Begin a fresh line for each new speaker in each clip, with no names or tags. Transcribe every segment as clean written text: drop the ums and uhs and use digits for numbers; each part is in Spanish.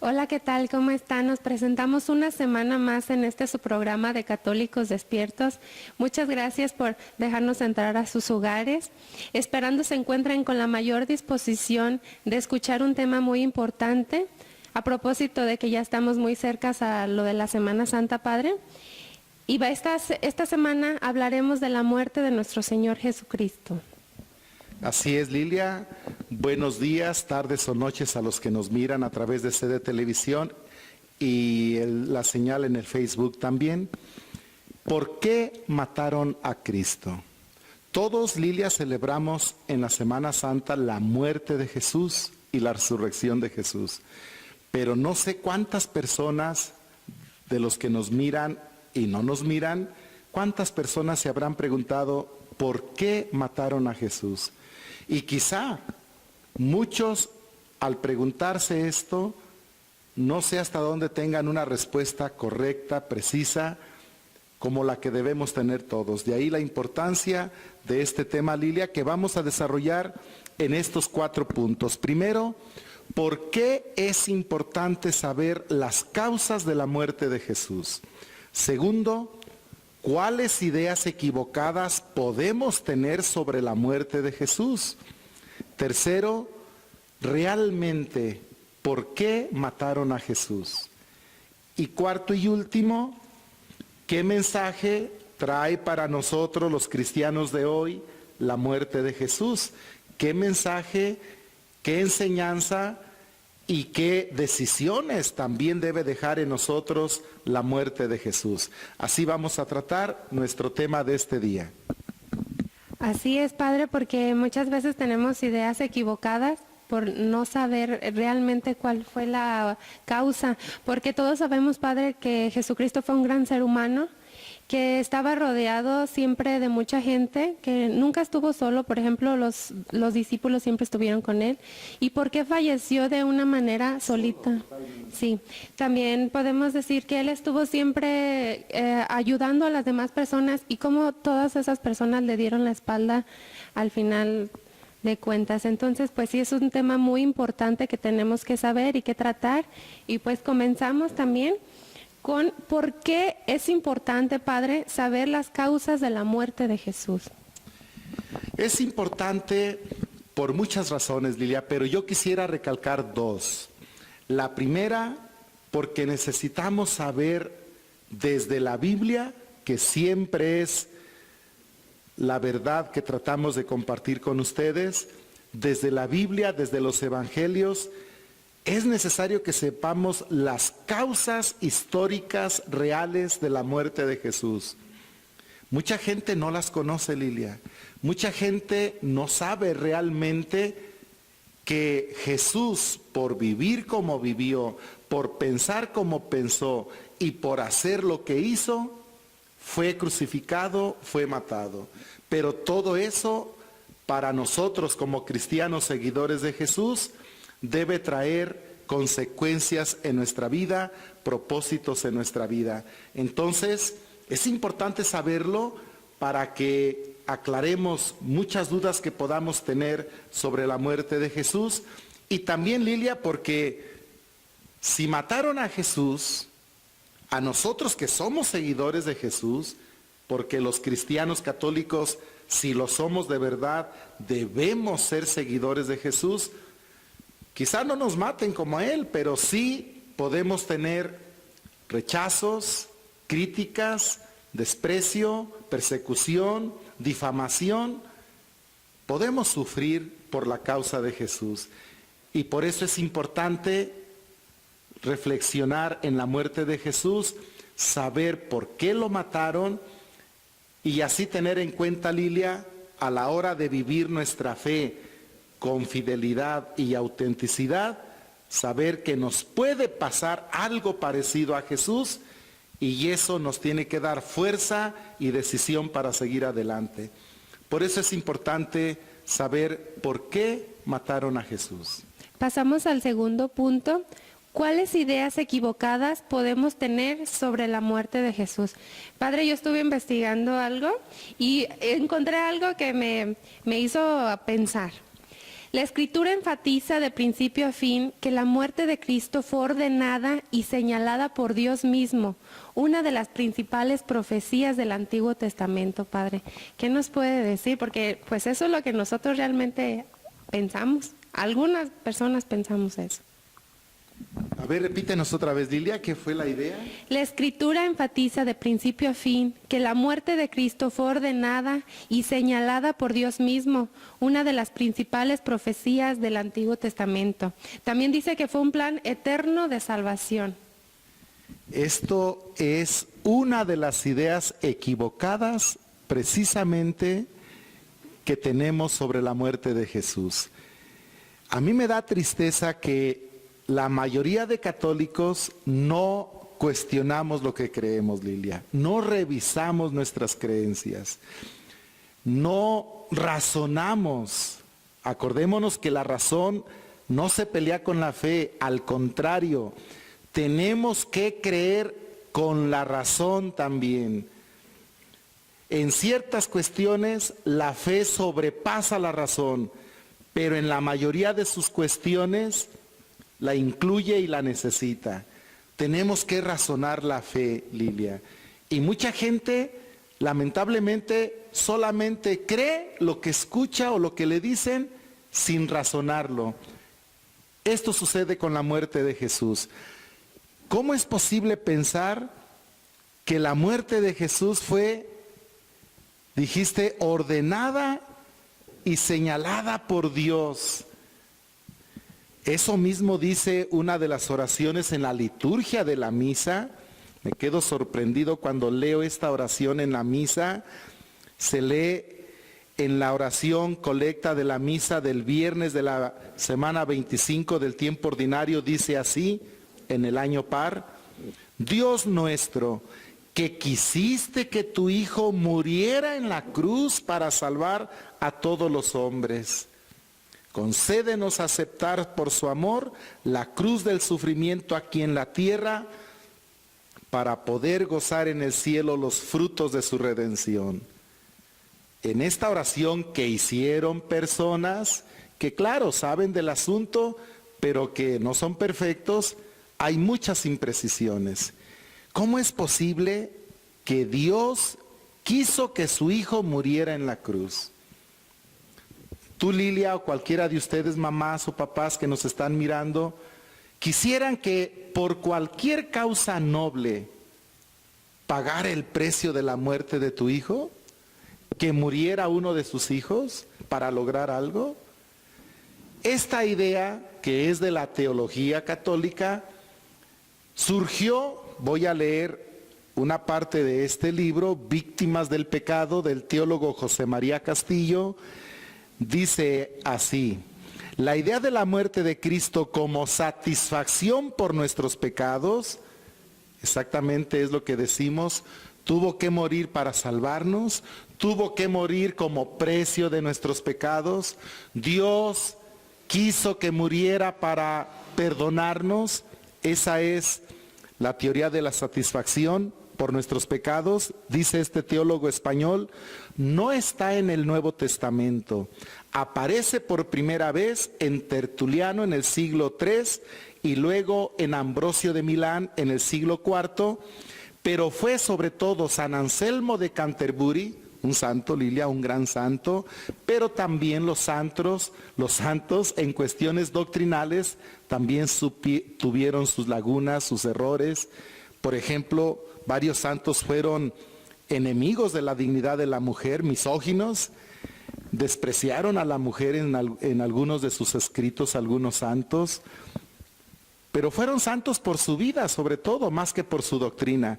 Hola, ¿qué tal? ¿Cómo están? Nos presentamos una semana más en su programa de Católicos Despiertos. Muchas gracias por dejarnos entrar a sus hogares. Esperando se encuentren con la mayor disposición de escuchar un tema muy importante. A propósito de que ya estamos muy cerca a lo de la Semana Santa, Padre. Y esta semana hablaremos de la muerte de nuestro Señor Jesucristo.
Así es, Lilia. Buenos días, tardes o noches a los que nos miran a través de CD Televisión y la señal en el Facebook también. ¿Por qué mataron a Cristo? Todos, Lilia, celebramos en la Semana Santa la muerte de Jesús y la resurrección de Jesús. Pero no sé cuántas personas de los que nos miran y no nos miran, cuántas personas se habrán preguntado ¿por qué mataron a Jesús? Y quizá muchos al preguntarse esto, no sé hasta dónde tengan una respuesta correcta, precisa, como la que debemos tener todos. De ahí la importancia de este tema, Lilia, que vamos a desarrollar en estos 4 puntos. Primero, ¿por qué es importante saber las causas de la muerte de Jesús? Segundo, ¿cuáles ideas equivocadas podemos tener sobre la muerte de Jesús? Tercero, realmente, ¿por qué mataron a Jesús? Y cuarto y último, ¿qué mensaje trae para nosotros los cristianos de hoy la muerte de Jesús? ¿Qué mensaje, qué enseñanza y qué decisiones también debe dejar en nosotros la muerte de Jesús? Así vamos a tratar nuestro tema de este día.
Así es, Padre, porque muchas veces tenemos ideas equivocadas por no saber realmente cuál fue la causa, porque todos sabemos, Padre, que Jesucristo fue un gran ser humano, que estaba rodeado siempre de mucha gente, que nunca estuvo solo. Por ejemplo, los discípulos siempre estuvieron con él. ¿Y por qué falleció de una manera solita? Sí, también podemos decir que él estuvo siempre ayudando a las demás personas y cómo todas esas personas le dieron la espalda al final de cuentas. Entonces, pues sí, es un tema muy importante que tenemos que saber y que tratar. Y pues comenzamos también con por qué es importante, Padre, saber las causas de la muerte de Jesús.
Es importante por muchas razones, Lilia, pero yo quisiera recalcar 2. La primera, porque necesitamos saber desde la Biblia, que siempre es la verdad que tratamos de compartir con ustedes, desde la Biblia, desde los evangelios, es necesario que sepamos las causas históricas reales de la muerte de Jesús. Mucha gente no las conoce, Lilia. Mucha gente no sabe realmente que Jesús, por vivir como vivió, por pensar como pensó y por hacer lo que hizo, fue crucificado, fue matado. Pero todo eso, para nosotros como cristianos seguidores de Jesús, debe traer consecuencias en nuestra vida, propósitos en nuestra vida. Entonces, es importante saberlo para que aclaremos muchas dudas que podamos tener sobre la muerte de Jesús. Y también, Lilia, porque si mataron a Jesús, a nosotros que somos seguidores de Jesús, porque los cristianos católicos, si lo somos de verdad, debemos ser seguidores de Jesús. Quizá no nos maten como a Él, pero sí podemos tener rechazos, críticas, desprecio, persecución, difamación. Podemos sufrir por la causa de Jesús. Y por eso es importante reflexionar en la muerte de Jesús, saber por qué lo mataron y así tener en cuenta, Lilia, a la hora de vivir nuestra fe con fidelidad y autenticidad, saber que nos puede pasar algo parecido a Jesús y eso nos tiene que dar fuerza y decisión para seguir adelante. Por eso es importante saber por qué mataron a Jesús.
Pasamos al segundo punto. ¿Cuáles ideas equivocadas podemos tener sobre la muerte de Jesús? Padre, yo estuve investigando algo y encontré algo que me hizo pensar. La Escritura enfatiza de principio a fin que la muerte de Cristo fue ordenada y señalada por Dios mismo, una de las principales profecías del Antiguo Testamento, Padre. ¿Qué nos puede decir? Porque pues eso es lo que nosotros realmente pensamos. Algunas personas pensamos eso.
A ver, repítenos otra vez, Lilia, ¿qué fue la idea?
La Escritura enfatiza de principio a fin que la muerte de Cristo fue ordenada y señalada por Dios mismo, una de las principales profecías del Antiguo Testamento. También dice que fue un plan eterno de salvación.
Esto es una de las ideas equivocadas precisamente que tenemos sobre la muerte de Jesús. A mí me da tristeza que la mayoría de católicos no cuestionamos lo que creemos, Lilia. No revisamos nuestras creencias. No razonamos. Acordémonos que la razón no se pelea con la fe. Al contrario, tenemos que creer con la razón también. En ciertas cuestiones la fe sobrepasa la razón, pero en la mayoría de sus cuestiones la incluye y la necesita. Tenemos que razonar la fe, Lilia. Y mucha gente, lamentablemente, solamente cree lo que escucha o lo que le dicen sin razonarlo. Esto sucede con la muerte de Jesús. ¿Cómo es posible pensar que la muerte de Jesús fue, dijiste, ordenada y señalada por Dios? Eso mismo dice una de las oraciones en la liturgia de la misa. Me quedo sorprendido cuando leo esta oración en la misa. Se lee en la oración colecta de la misa del viernes de la semana 25 del tiempo ordinario. Dice así, en el año par: Dios nuestro, que quisiste que tu Hijo muriera en la cruz para salvar a todos los hombres, concédenos aceptar por su amor la cruz del sufrimiento aquí en la tierra para poder gozar en el cielo los frutos de su redención. En esta oración que hicieron personas que, claro, saben del asunto, pero que no son perfectos, hay muchas imprecisiones. ¿Cómo es posible que Dios quiso que su Hijo muriera en la cruz? Tú, Lilia, o cualquiera de ustedes, mamás o papás que nos están mirando, quisieran que por cualquier causa noble pagara el precio de la muerte de tu hijo, que muriera uno de sus hijos para lograr algo. Esta idea, que es de la teología católica, surgió, voy a leer una parte de este libro, Víctimas del Pecado, del teólogo José María Castillo. Dice así: la idea de la muerte de Cristo como satisfacción por nuestros pecados, exactamente es lo que decimos, tuvo que morir para salvarnos, tuvo que morir como precio de nuestros pecados. Dios quiso que muriera para perdonarnos. Esa es la teoría de la satisfacción por nuestros pecados. Dice este teólogo español, no está en el Nuevo Testamento. Aparece por primera vez en Tertuliano en el siglo III y luego en Ambrosio de Milán en el siglo IV, pero fue sobre todo San Anselmo de Canterbury, un santo, Lilia, un gran santo, pero también los santos en cuestiones doctrinales también tuvieron sus lagunas, sus errores. Por ejemplo, varios santos fueron enemigos de la dignidad de la mujer, misóginos, despreciaron a la mujer en algunos de sus escritos, algunos santos. pero fueron santos por su vida, sobre todo, más que por su doctrina.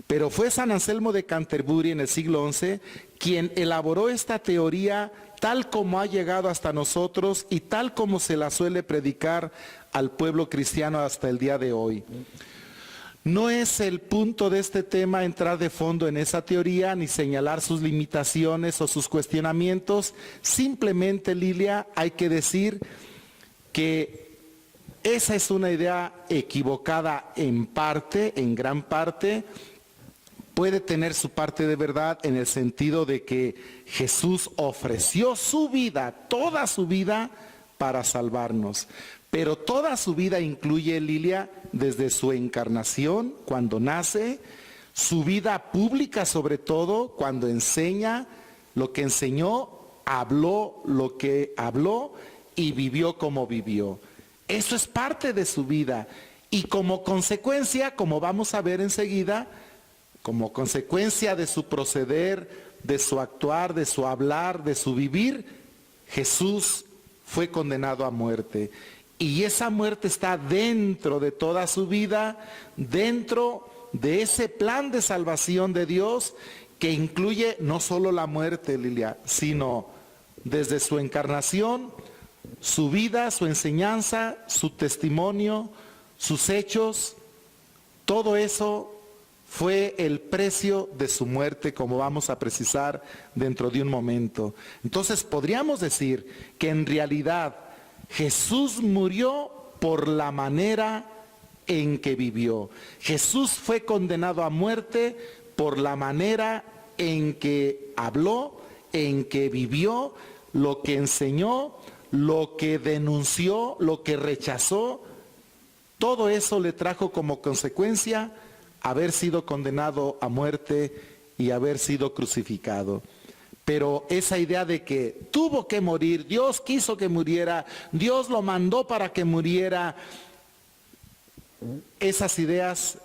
Pero fue San Anselmo de Canterbury en el siglo XI quien elaboró esta teoría tal como ha llegado hasta nosotros y tal como se la suele predicar al pueblo cristiano hasta el día de hoy. No es el punto de este tema entrar de fondo en esa teoría ni señalar sus limitaciones o sus cuestionamientos. Simplemente, Lilia, hay que decir que esa es una idea equivocada en parte, en gran parte. Puede tener su parte de verdad en el sentido de que Jesús ofreció su vida, toda su vida, para salvarnos. Pero toda su vida incluye, Lilia, desde su encarnación, cuando nace, su vida pública sobre todo, cuando enseña lo que enseñó, habló lo que habló y vivió como vivió. Eso es parte de su vida. Y como consecuencia, como vamos a ver enseguida, como consecuencia de su proceder, de su actuar, de su hablar, de su vivir, Jesús fue condenado a muerte. Y esa muerte está dentro de toda su vida, dentro de ese plan de salvación de Dios que incluye no solo la muerte, Lilia, sino desde su encarnación, su vida, su enseñanza, su testimonio, sus hechos, todo eso fue el precio de su muerte, como vamos a precisar dentro de un momento. Entonces podríamos decir que en realidad Jesús murió por la manera en que vivió. Jesús fue condenado a muerte por la manera en que habló, en que vivió, lo que enseñó, lo que denunció, lo que rechazó. Todo eso le trajo como consecuencia haber sido condenado a muerte y haber sido crucificado. Pero esa idea de que tuvo que morir, Dios quiso que muriera, Dios lo mandó para que muriera, esas ideas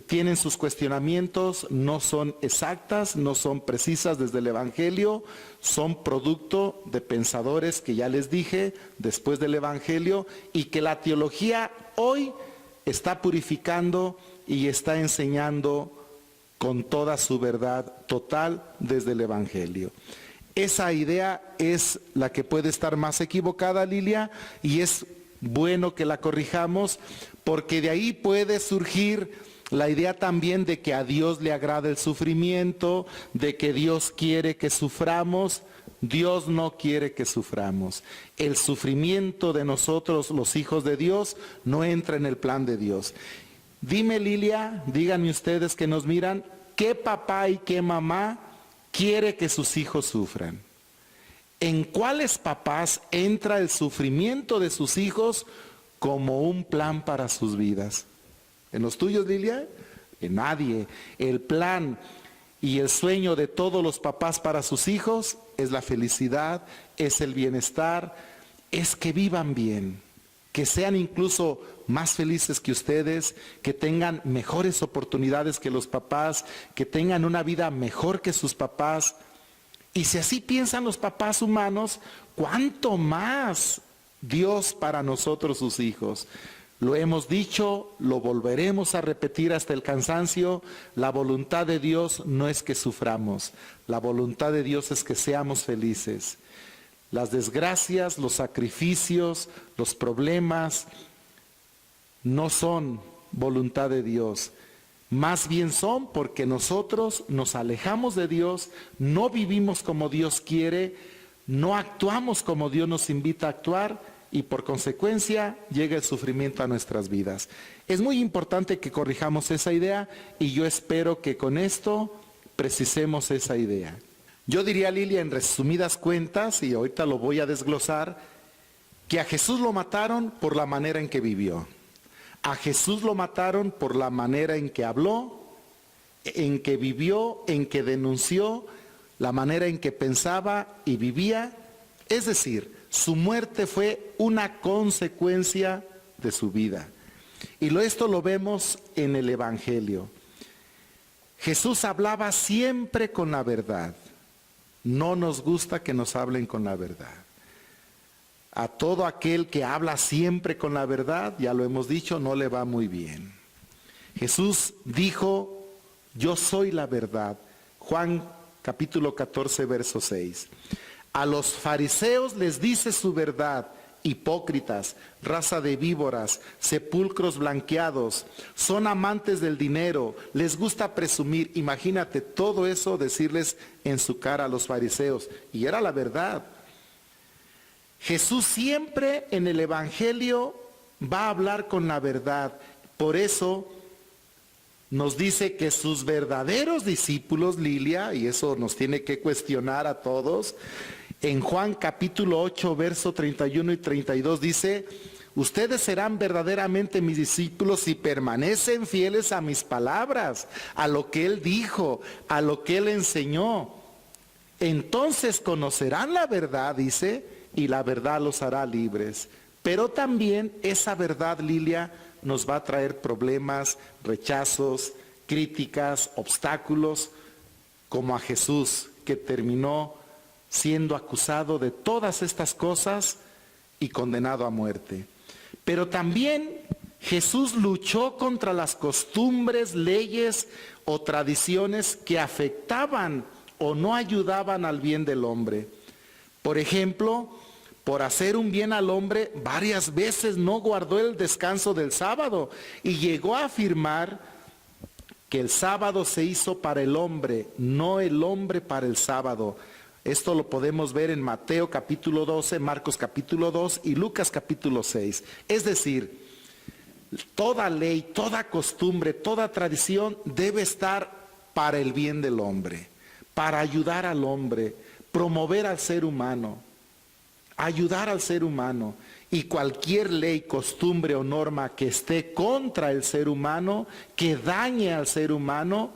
tienen sus cuestionamientos, no son exactas, no son precisas desde el Evangelio, son producto de pensadores que ya les dije después del Evangelio y que la teología hoy está purificando y está enseñando con toda su verdad total desde el Evangelio. Esa idea es la que puede estar más equivocada, Lilia, y es bueno que la corrijamos porque de ahí puede surgir la idea también de que a Dios le agrada el sufrimiento, de que Dios quiere que suframos. Dios no quiere que suframos. El sufrimiento de nosotros, los hijos de Dios, no entra en el plan de Dios. Dime, Lilia, díganme ustedes que nos miran, ¿qué papá y qué mamá quiere que sus hijos sufran? ¿En cuáles papás entra el sufrimiento de sus hijos como un plan para sus vidas? ¿En los tuyos, Lilia? En nadie. El plan y el sueño de todos los papás para sus hijos es la felicidad, es el bienestar, es que vivan bien, que sean incluso más felices que ustedes, que tengan mejores oportunidades que los papás, que tengan una vida mejor que sus papás. Y si así piensan los papás humanos, ¿cuánto más Dios para nosotros sus hijos? Lo hemos dicho, lo volveremos a repetir hasta el cansancio, la voluntad de Dios no es que suframos, la voluntad de Dios es que seamos felices. Las desgracias, los sacrificios, los problemas no son voluntad de Dios, más bien son porque nosotros nos alejamos de Dios, no vivimos como Dios quiere, no actuamos como Dios nos invita a actuar, y por consecuencia llega el sufrimiento a nuestras vidas. Es muy importante que corrijamos esa idea y yo espero que con esto precisemos esa idea. Yo diría, Lilia, en resumidas cuentas, y ahorita lo voy a desglosar, que a Jesús lo mataron por la manera en que vivió. A Jesús lo mataron por la manera en que habló, en que vivió, en que denunció, la manera en que pensaba y vivía. Es decir, su muerte fue una consecuencia de su vida. Y esto lo vemos en el Evangelio. Jesús hablaba siempre con la verdad. No nos gusta que nos hablen con la verdad. A todo aquel que habla siempre con la verdad, ya lo hemos dicho, no le va muy bien. Jesús dijo, yo soy la verdad. Juan capítulo 14, verso 6. A los fariseos les dice su verdad: hipócritas, raza de víboras, sepulcros blanqueados, son amantes del dinero, les gusta presumir. Imagínate todo eso decirles en su cara a los fariseos, y era la verdad. Jesús siempre en el Evangelio va a hablar con la verdad. Por eso nos dice que sus verdaderos discípulos, Lilia, y eso nos tiene que cuestionar a todos, en Juan capítulo 8, verso 31 y 32 dice: ustedes serán verdaderamente mis discípulos si permanecen fieles a mis palabras, a lo que Él dijo, a lo que Él enseñó. Entonces conocerán la verdad, dice, y la verdad los hará libres. Pero también esa verdad, Lilia, nos va a traer problemas, rechazos, críticas, obstáculos, como a Jesús, que terminó siendo acusado de todas estas cosas y condenado a muerte. Pero también Jesús luchó contra las costumbres, leyes o tradiciones que afectaban o no ayudaban al bien del hombre. Por ejemplo, por hacer un bien al hombre, varias veces no guardó el descanso del sábado y llegó a afirmar que el sábado se hizo para el hombre, no el hombre para el sábado. Esto lo podemos ver en Mateo capítulo 12, Marcos capítulo 2 y Lucas capítulo 6. Es decir, toda ley, toda costumbre, toda tradición debe estar para el bien del hombre, para ayudar al hombre, promover al ser humano, ayudar al ser humano. Y cualquier ley, costumbre o norma que esté contra el ser humano, que dañe al ser humano,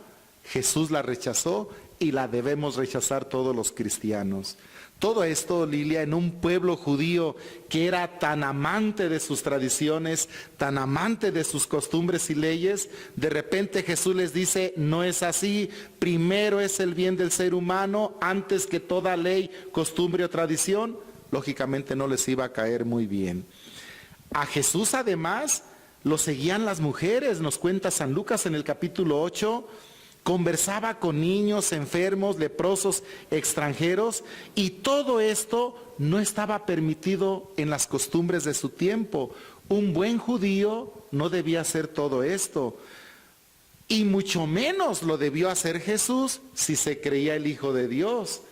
Jesús la rechazó y la debemos rechazar todos los cristianos. Todo esto, Lilia, en un pueblo judío que era tan amante de sus tradiciones, tan amante de sus costumbres y leyes, de repente Jesús les dice: no es así, primero es el bien del ser humano antes que toda ley, costumbre o tradición. Lógicamente no les iba a caer muy bien. A Jesús además lo seguían las mujeres, nos cuenta San Lucas en el capítulo 8, conversaba con niños, enfermos, leprosos, extranjeros, y todo esto no estaba permitido en las costumbres de su tiempo. Un buen judío no debía hacer todo esto, y mucho menos lo debió hacer Jesús si se creía el Hijo de Dios.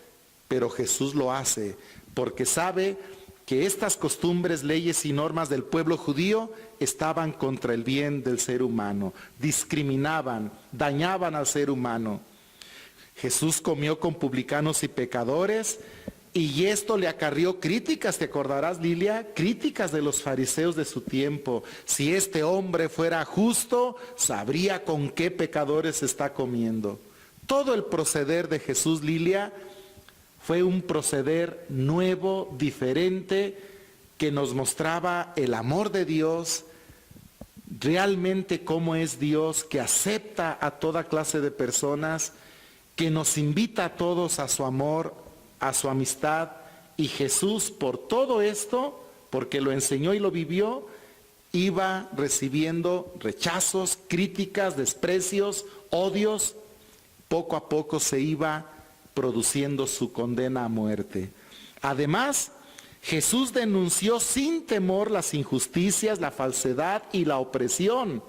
Pero Jesús lo hace porque sabe que estas costumbres, leyes y normas del pueblo judío estaban contra el bien del ser humano, discriminaban, dañaban al ser humano. Jesús comió con publicanos y pecadores, y esto le acarrió críticas, ¿te acordarás, Lilia? Críticas de los fariseos de su tiempo. Si este hombre fuera justo, sabría con qué pecadores está comiendo. Todo el proceder de Jesús, Lilia, fue un proceder nuevo, diferente, que nos mostraba el amor de Dios, realmente cómo es Dios, que acepta a toda clase de personas, que nos invita a todos a su amor, a su amistad. Y Jesús, por todo esto, porque lo enseñó y lo vivió, iba recibiendo rechazos, críticas, desprecios, odios. Poco a poco se iba produciendo su condena a muerte. Además, Jesús denunció sin temor las injusticias, la falsedad y la opresión.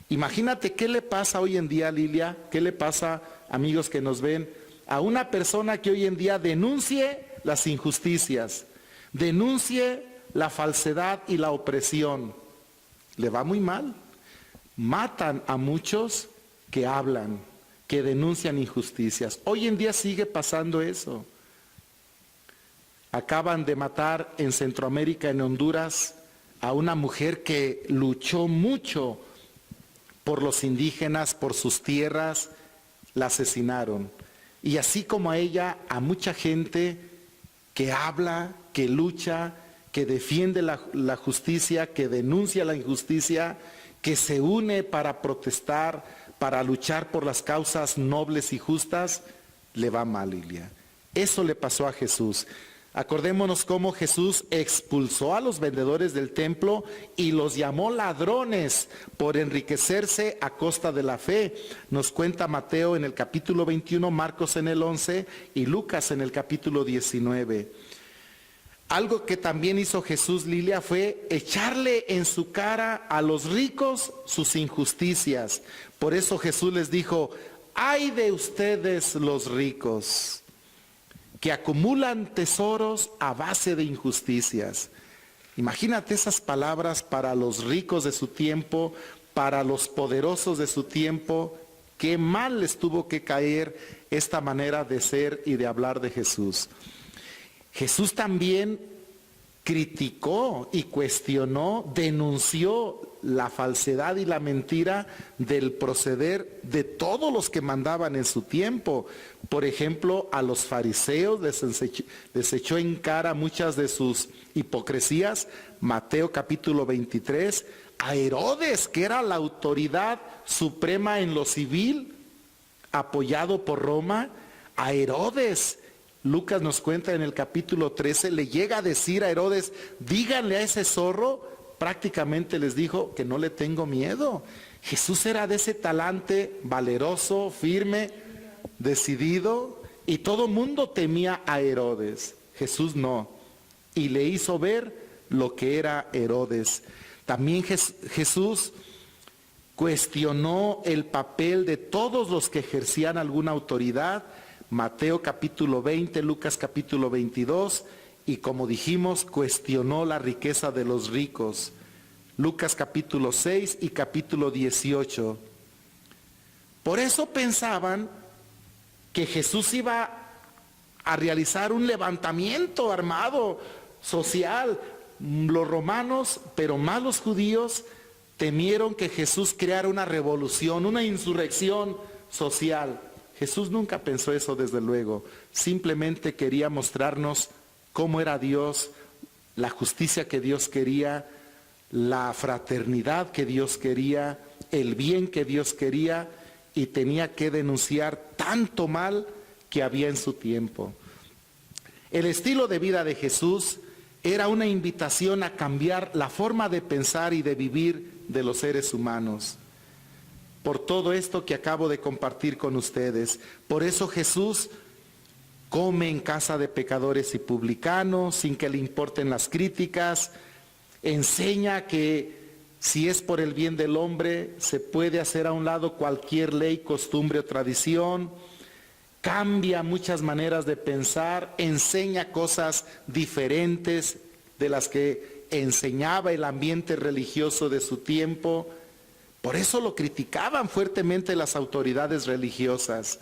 Imagínate qué le pasa hoy en día, Lilia, qué le pasa, amigos que nos ven, a una persona que hoy en día denuncie las injusticias, denuncie la falsedad y la opresión. Le va muy mal. Matan a muchos que hablan, que denuncian injusticias. Hoy en día sigue pasando eso. Acaban de matar en Centroamérica, en Honduras, a una mujer que luchó mucho por los indígenas, por sus tierras. La asesinaron. Y así como a ella, a mucha gente que habla, que lucha, que defiende la justicia, que denuncia la injusticia, que se une para protestar, para luchar por las causas nobles y justas, le va mal, Lilia. Eso le pasó a Jesús. Acordémonos cómo Jesús expulsó a los vendedores del templo y los llamó ladrones por enriquecerse a costa de la fe. Nos cuenta Mateo en el capítulo 21, Marcos en el 11 y Lucas en el capítulo 19. Algo que también hizo Jesús, Lilia, fue echarle en su cara a los ricos sus injusticias. Por eso Jesús les dijo: ay de ustedes los ricos, que acumulan tesoros a base de injusticias. Imagínate esas palabras para los ricos de su tiempo, para los poderosos de su tiempo. Qué mal les tuvo que caer esta manera de ser y de hablar de Jesús. Jesús también criticó y cuestionó, denunció la falsedad y la mentira del proceder de todos los que mandaban en su tiempo. Por ejemplo, a los fariseos les echó en cara muchas de sus hipocresías. Mateo capítulo 23, a Herodes, que era la autoridad suprema en lo civil, apoyado por Roma, a Herodes. Lucas nos cuenta en el capítulo 13, le llega a decir a Herodes: díganle a ese zorro. Prácticamente les dijo que no le tengo miedo. Jesús era de ese talante valeroso, firme, decidido, y todo mundo temía a Herodes. Jesús no, y le hizo ver lo que era Herodes. También Jesús cuestionó el papel de todos los que ejercían alguna autoridad. Mateo capítulo 20, Lucas capítulo 22, y como dijimos, cuestionó la riqueza de los ricos. Lucas capítulo 6 y capítulo 18. Por eso pensaban que Jesús iba a realizar un levantamiento armado social. Los romanos, pero más los judíos, temieron que Jesús creara una revolución, una insurrección social. Jesús nunca pensó eso, desde luego. Simplemente quería mostrarnos cómo era Dios, la justicia que Dios quería, la fraternidad que Dios quería, el bien que Dios quería, y tenía que denunciar tanto mal que había en su tiempo. El estilo de vida de Jesús era una invitación a cambiar la forma de pensar y de vivir de los seres humanos. Por todo esto que acabo de compartir con ustedes. Por eso Jesús come en casa de pecadores y publicanos, sin que le importen las críticas. Enseña que si es por el bien del hombre, se puede hacer a un lado cualquier ley, costumbre o tradición. Cambia muchas maneras de pensar, enseña cosas diferentes de las que enseñaba el ambiente religioso de su tiempo. Por eso lo criticaban fuertemente las autoridades religiosas.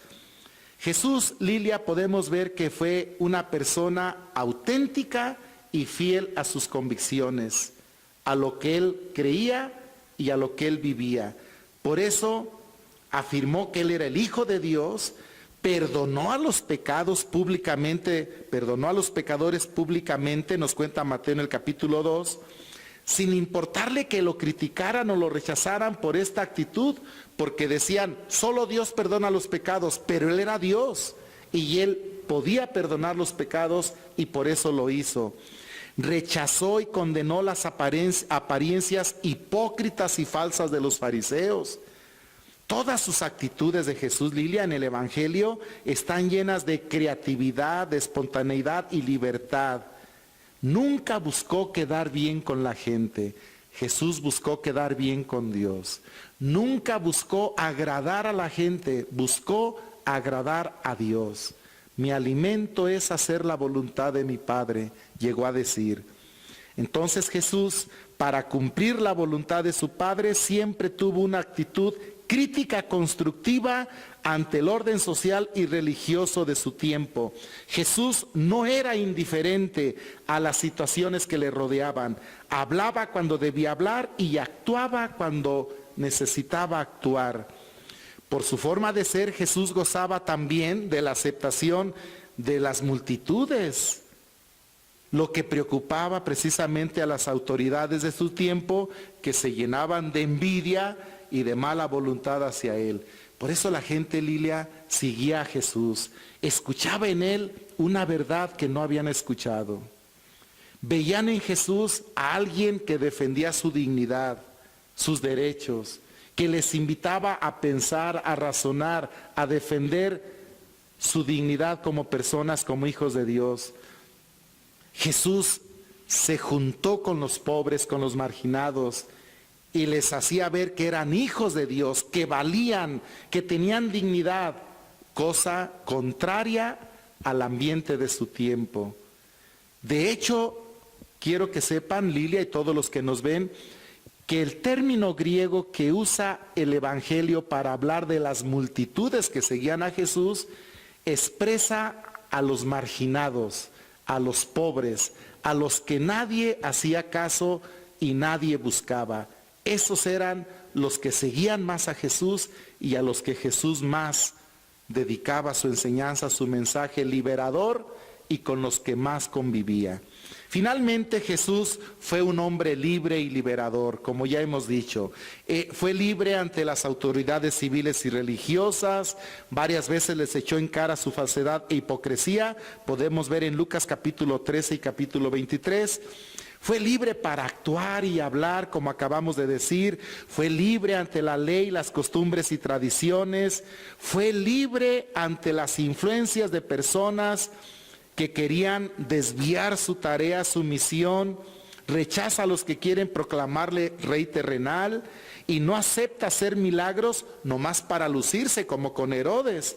Jesús, Lilia, podemos ver que fue una persona auténtica y fiel a sus convicciones, a lo que él creía y a lo que él vivía. Por eso afirmó que él era el Hijo de Dios, perdonó a los pecados públicamente, perdonó a los pecadores públicamente, nos cuenta Mateo en el capítulo 2, sin importarle que lo criticaran o lo rechazaran por esta actitud, porque decían, solo Dios perdona los pecados, pero Él era Dios y Él podía perdonar los pecados y por eso lo hizo. Rechazó y condenó las apariencias hipócritas y falsas de los fariseos. Todas sus actitudes de Jesús, Lilia, en el Evangelio están llenas de creatividad, de espontaneidad y libertad. Nunca buscó quedar bien con la gente. Jesús buscó quedar bien con Dios. Nunca buscó agradar a la gente, buscó agradar a Dios. Mi alimento es hacer la voluntad de mi Padre, llegó a decir. Entonces Jesús, para cumplir la voluntad de su Padre, siempre tuvo una actitud crítica constructiva ante el orden social y religioso de su tiempo. Jesús no era indiferente a las situaciones que le rodeaban. Hablaba cuando debía hablar y actuaba cuando necesitaba actuar. Por su forma de ser, Jesús gozaba también de la aceptación de las multitudes. lo que preocupaba precisamente a las autoridades de su tiempo, que se llenaban de envidia y de mala voluntad hacia él. Por eso la gente, Lilia, seguía a Jesús, escuchaba en él una verdad que no habían escuchado. Veían en Jesús a alguien que defendía su dignidad, sus derechos, que les invitaba a pensar, a razonar, a defender su dignidad como personas, como hijos de Dios. Jesús se juntó con los pobres, con los marginados, y les hacía ver que eran hijos de Dios, que valían, que tenían dignidad, cosa contraria al ambiente de su tiempo. De hecho, quiero que sepan, Lilia y todos los que nos ven, que el término griego que usa el Evangelio para hablar de las multitudes que seguían a Jesús, expresa a los marginados, a los pobres, a los que nadie hacía caso y nadie buscaba. Esos eran los que seguían más a Jesús y a los que Jesús más dedicaba su enseñanza, su mensaje liberador, y con los que más convivía. Finalmente Jesús fue un hombre libre y liberador, como ya hemos dicho. Fue libre ante las autoridades civiles y religiosas, varias veces les echó en cara su falsedad e hipocresía, podemos ver en Lucas capítulo 13 y capítulo 23. Fue libre para actuar y hablar, como acabamos de decir. Fue libre ante la ley, las costumbres y tradiciones. Fue libre ante las influencias de personas que querían desviar su tarea, su misión. Rechaza a los que quieren proclamarle rey terrenal y no acepta hacer milagros nomás para lucirse, como con Herodes,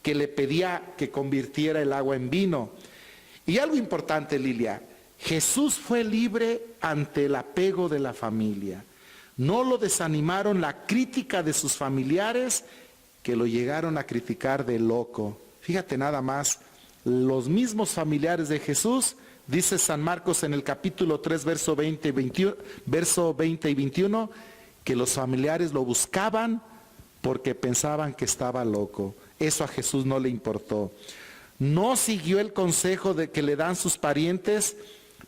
que le pedía que convirtiera el agua en vino. Y algo importante, Lilia, Jesús fue libre ante el apego de la familia. No lo desanimaron la crítica de sus familiares, que lo llegaron a criticar de loco. Fíjate nada más, los mismos familiares de Jesús, dice San Marcos en el capítulo 3, verso 20 y 21, que los familiares lo buscaban porque pensaban que estaba loco. Eso a Jesús no le importó. No siguió el consejo de que le dan sus parientes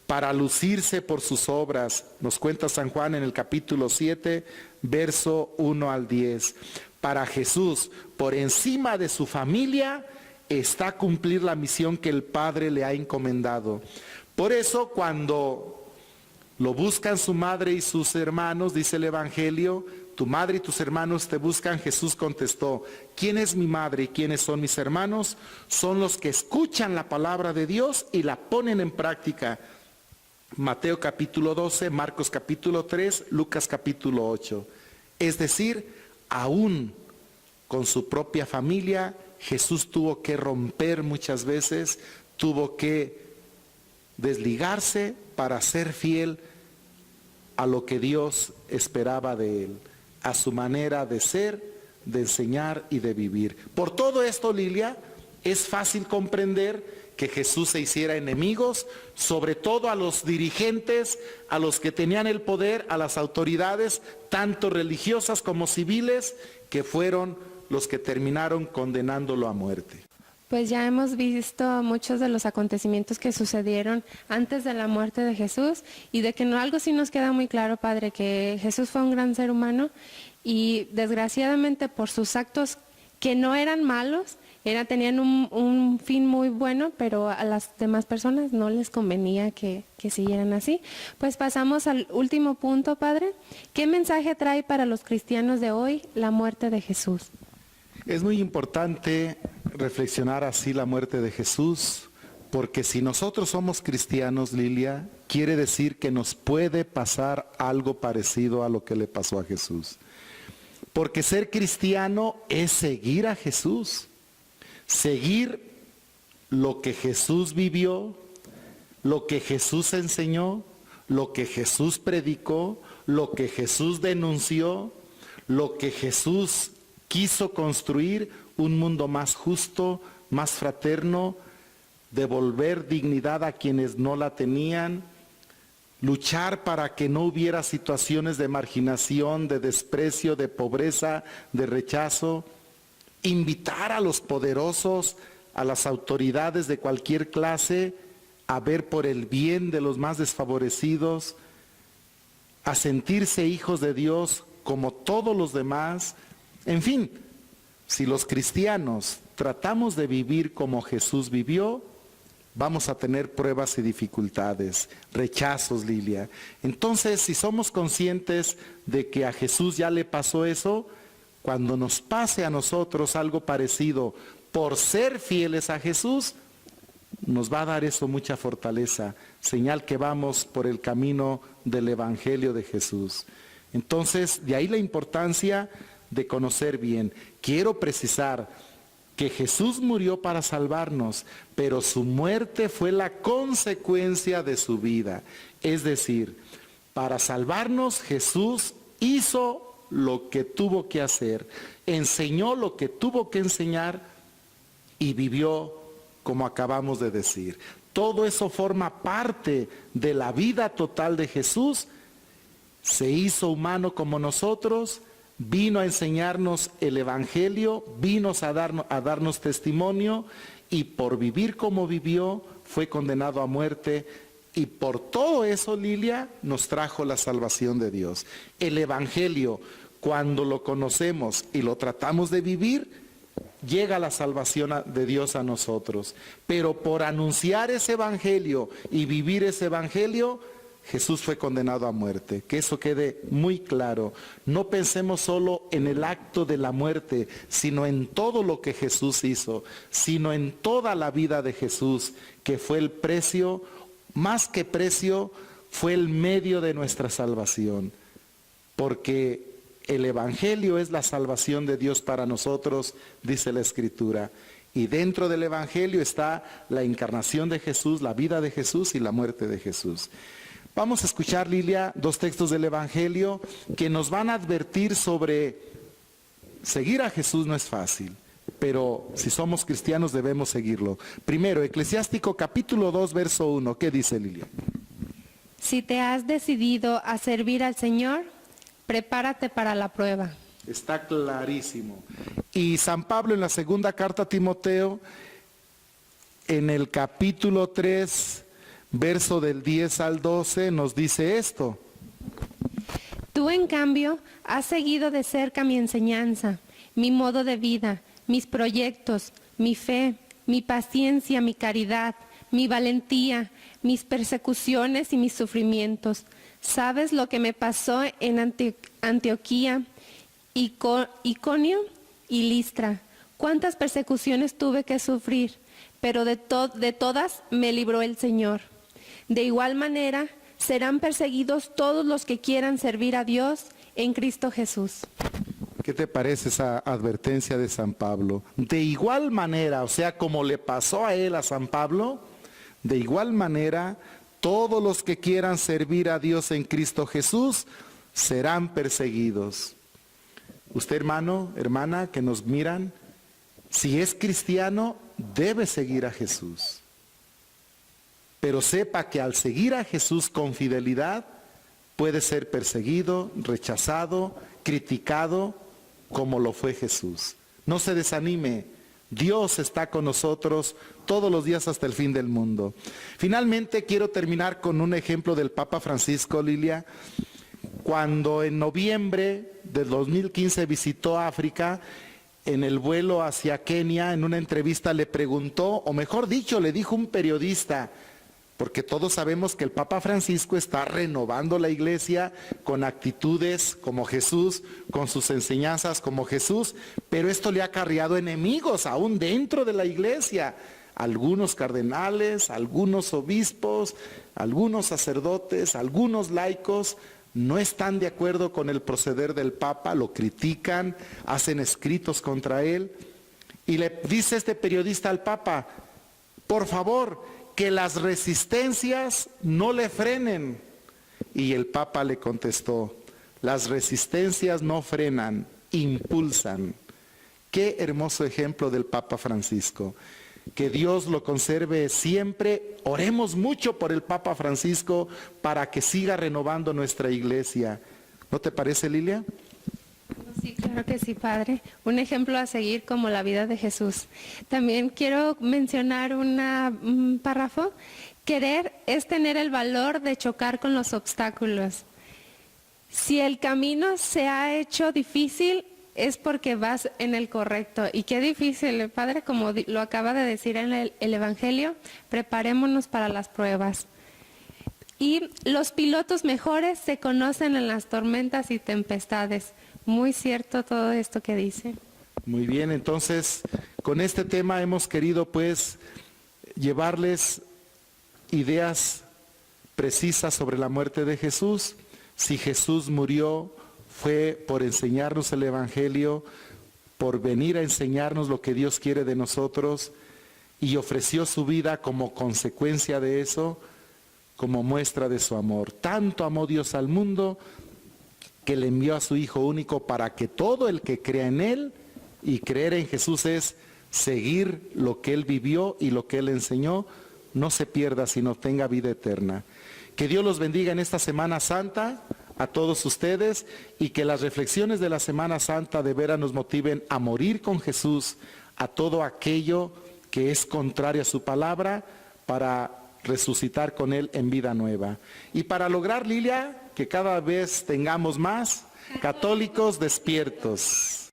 para lucirse por sus obras. Nos cuenta San Juan en el capítulo 7, verso 1 al 10. Para Jesús, por encima de su familia, está cumplir la misión que el Padre le ha encomendado. Por eso, cuando lo buscan su madre y sus hermanos, dice el Evangelio, tu madre y tus hermanos te buscan, Jesús contestó, ¿quién es mi madre y quiénes son mis hermanos? Son los que escuchan la palabra de Dios y la ponen en práctica. Mateo capítulo 12, Marcos capítulo 3, Lucas capítulo 8. Es decir, aún con su propia familia, Jesús tuvo que romper muchas veces, tuvo que desligarse para ser fiel a lo que Dios esperaba de él, a su manera de ser, de enseñar y de vivir. Por todo esto, Lilia, es fácil comprender que Jesús se hiciera enemigos, sobre todo a los dirigentes, a los que tenían el poder, a las autoridades, tanto religiosas como civiles, que fueron los que terminaron condenándolo a muerte.
Pues ya hemos visto muchos de los acontecimientos que sucedieron antes de la muerte de Jesús, y de que algo sí nos queda muy claro, Padre, que Jesús fue un gran ser humano y desgraciadamente por sus actos que no eran malos, tenían un fin muy bueno, pero a las demás personas no les convenía que siguieran así. Pues pasamos al último punto, Padre. ¿Qué mensaje trae para los cristianos de hoy la muerte de Jesús?
Es muy importante reflexionar así la muerte de Jesús, porque si nosotros somos cristianos, Lilia, quiere decir que nos puede pasar algo parecido a lo que le pasó a Jesús. Porque ser cristiano es seguir a Jesús. Seguir lo que Jesús vivió, lo que Jesús enseñó, lo que Jesús predicó, lo que Jesús denunció, lo que Jesús quiso construir, un mundo más justo, más fraterno, devolver dignidad a quienes no la tenían, luchar para que no hubiera situaciones de marginación, de desprecio, de pobreza, de rechazo, invitar a los poderosos, a las autoridades de cualquier clase, a ver por el bien de los más desfavorecidos, a sentirse hijos de Dios como todos los demás. En fin, si los cristianos tratamos de vivir como Jesús vivió, vamos a tener pruebas y dificultades, rechazos, Lilia. Entonces, si somos conscientes de que a Jesús ya le pasó eso, cuando nos pase a nosotros algo parecido por ser fieles a Jesús, nos va a dar eso mucha fortaleza, señal que vamos por el camino del Evangelio de Jesús. Entonces, de ahí la importancia de conocer bien. Quiero precisar que Jesús murió para salvarnos, pero su muerte fue la consecuencia de su vida. Es decir, para salvarnos Jesús hizo lo que tuvo que hacer, enseñó lo que tuvo que enseñar y vivió como acabamos de decir. Todo eso forma parte de la vida total de Jesús. Se hizo humano como nosotros, vino a enseñarnos el Evangelio, vino a darnos testimonio, y por vivir como vivió fue condenado a muerte, y por todo eso, Lilia, nos trajo la salvación de Dios. El Evangelio, cuando lo conocemos y lo tratamos de vivir, llega la salvación de Dios a nosotros. Pero por anunciar ese Evangelio y vivir ese Evangelio, Jesús fue condenado a muerte. Que eso quede muy claro. No pensemos solo en el acto de la muerte, sino en todo lo que Jesús hizo, sino en toda la vida de Jesús, que fue el precio, más que precio, fue el medio de nuestra salvación. Porque el Evangelio es la salvación de Dios para nosotros, dice la Escritura. Y dentro del Evangelio está la encarnación de Jesús, la vida de Jesús y la muerte de Jesús. Vamos a escuchar, Lilia, dos textos del Evangelio que nos van a advertir sobre seguir a Jesús. No es fácil, pero si somos cristianos debemos seguirlo. Primero, Eclesiástico capítulo 2, verso 1. ¿Qué dice, Lilia?
Si te has decidido a servir al Señor, prepárate para la prueba.
Está clarísimo. Y San Pablo en la segunda carta a Timoteo, en el capítulo 3, verso del 10 al 12, nos dice esto.
Tú, en cambio, has seguido de cerca mi enseñanza, mi modo de vida, mis proyectos, mi fe, mi paciencia, mi caridad, mi valentía, mis persecuciones y mis sufrimientos. ¿Sabes lo que me pasó en Antioquía, Iconio y Listra? ¿Cuántas persecuciones tuve que sufrir? Pero de todas me libró el Señor. De igual manera, serán perseguidos todos los que quieran servir a Dios en Cristo Jesús.
¿Qué te parece esa advertencia de San Pablo? De igual manera, o sea, como le pasó a él, a San Pablo, de igual manera, todos los que quieran servir a Dios en Cristo Jesús serán perseguidos. Usted, hermano, hermana, que nos miran, si es cristiano, debe seguir a Jesús. Pero sepa que al seguir a Jesús con fidelidad, puede ser perseguido, rechazado, criticado, como lo fue Jesús. No se desanime, Dios está con nosotros todos los días hasta el fin del mundo. Finalmente, quiero terminar con un ejemplo del Papa Francisco, Lilia. Cuando en noviembre del 2015 visitó África, en el vuelo hacia Kenia, en una entrevista le preguntó, o mejor dicho, le dijo un periodista, porque todos sabemos que el Papa Francisco está renovando la iglesia con actitudes como Jesús, con sus enseñanzas como Jesús, pero esto le ha acarreado enemigos aún dentro de la iglesia. Algunos cardenales, algunos obispos, algunos sacerdotes, algunos laicos no están de acuerdo con el proceder del Papa, lo critican, hacen escritos contra él. Y le dice este periodista al Papa, por favor, que las resistencias no le frenen. Y el Papa le contestó, las resistencias no frenan, impulsan. Qué hermoso ejemplo del Papa Francisco. Que Dios lo conserve siempre. Oremos mucho por el Papa Francisco para que siga renovando nuestra iglesia. ¿No te parece, Lilia?
Sí, claro que sí, Padre. Un ejemplo a seguir como la vida de Jesús. También quiero mencionar un párrafo Querer es tener el valor de chocar con los obstáculos. Si el camino se ha hecho difícil, es porque vas en el correcto. Y qué difícil, Padre, como lo acaba de decir en el Evangelio, preparémonos para las pruebas. Y los pilotos mejores se conocen en las tormentas y tempestades. Muy cierto todo esto que dice.
Muy bien, entonces con este tema hemos querido pues llevarles ideas precisas sobre la muerte de Jesús. Si Jesús murió, fue por enseñarnos el Evangelio, por venir a enseñarnos lo que Dios quiere de nosotros, y ofreció su vida como consecuencia de eso, como muestra de su amor. Tanto amó Dios al mundo que le envió a su Hijo único para que todo el que crea en Él, y creer en Jesús es seguir lo que Él vivió y lo que Él enseñó, no se pierda, sino tenga vida eterna. Que Dios los bendiga en esta Semana Santa a todos ustedes, y que las reflexiones de la Semana Santa de veras nos motiven a morir con Jesús, a todo aquello que es contrario a su palabra, para resucitar con Él en vida nueva. Y para lograr, Lilia, que cada vez tengamos más católicos despiertos.